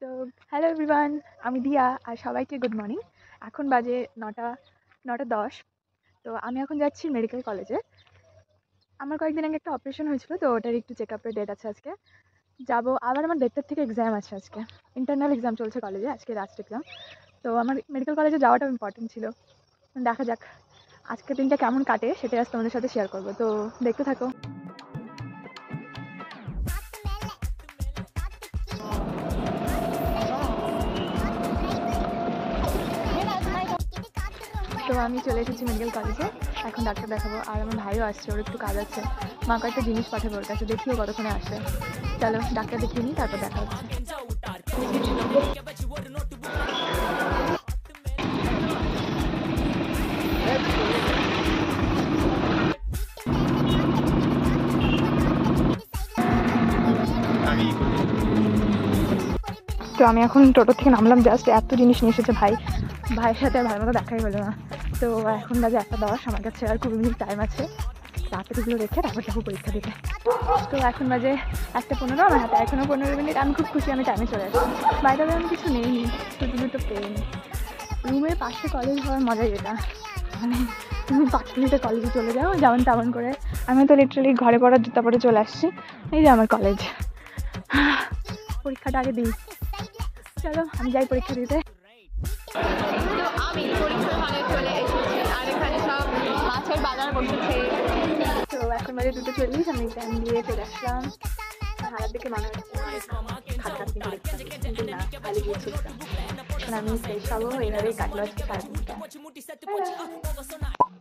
তো hello everyone, আমি দিয়া আর সবাইকে গুড মর্নিং। এখন বাজে 9টা 10। তো আমি এখন যাচ্ছি মেডিকেল কলেজে। আমার কয়েকদিন আগে একটা অপারেশন হয়েছিল, তো ওটার একটু চেক আপের ডেট আছে আজকে। যাব আবার, আমার 1:30টার থেকে এক্সাম আছে আজকে। ইন্টারনাল এক্সাম চলছে কলেজে, আজকে লাস্ট এক্সাম। তো আমার মেডিকেল কলেজে যাওয়াটা ইম্পর্টেন্ট ছিল। দেখা যাক আজকের দিনটা কেমন কাটে, সেটাই আজ তোমাদের সাথে শেয়ার করবো। তো দেখতে থাকো। তো আমি চলে এসেছি মেডিকেল কলেজে, এখন ডাক্তার দেখাবো। আর আমার ভাইও আসছে, ওর একটু কাজ আছে। মা কয়েকটা জিনিস পাঠাবো ওর কাছে, দেখিও কতক্ষণে আসে। চলো ডাক্তার দেখিয়ে নিই, তারপর দেখা হচ্ছে। তো আমি এখন টোটো থেকে নামলাম, জাস্ট এত জিনিস নিয়ে এসেছে ভাই। ভাইয়ের সাথে আর ভাইয়ের মতো দেখাই হলো না। তো এখন বাজে 1:10, আমার কাছে আর 20 মিনিট টাইম আছে। রাত্রিগুলো রেখে তারপর যাবো পরীক্ষা দিতে। তো এখন বাজে 1:15, আমার হাতে এখনও 15 মিনিট। আমি খুব খুশি আমি টাইমে চলে আসছি। বাইরে আমি কিছু নেই, শুধু দুটো পেন। রুমের পাশে কলেজ হওয়ার মজাই এটা, মানে তুমি 5 মিনিটে কলেজে চলে যাও যেমন তেমন করে। আমি তো লিটারালি ঘরে পড়ার জুতা পরে চলে আসছি। এই যে আমার কলেজ। পরীক্ষাটা আগে দিই, চলো আমি যাই পরীক্ষা দিতে। তো আমি পরীক্ষার হলে চলে এসেছি আর এখানে সব মাছের বাজার বসেছে। তো এখন বাজে 2:40, আমি এক্সাম দিয়ে চলে আসলাম। হারার দিকে মনে হচ্ছে খাটখাটনি পরীক্ষা, কিন্তু না, খালি গিয়েছি। এখন আমি ফ্রেশ হবো, এইভাবেই কাটলো আজকে সারাদিনটা।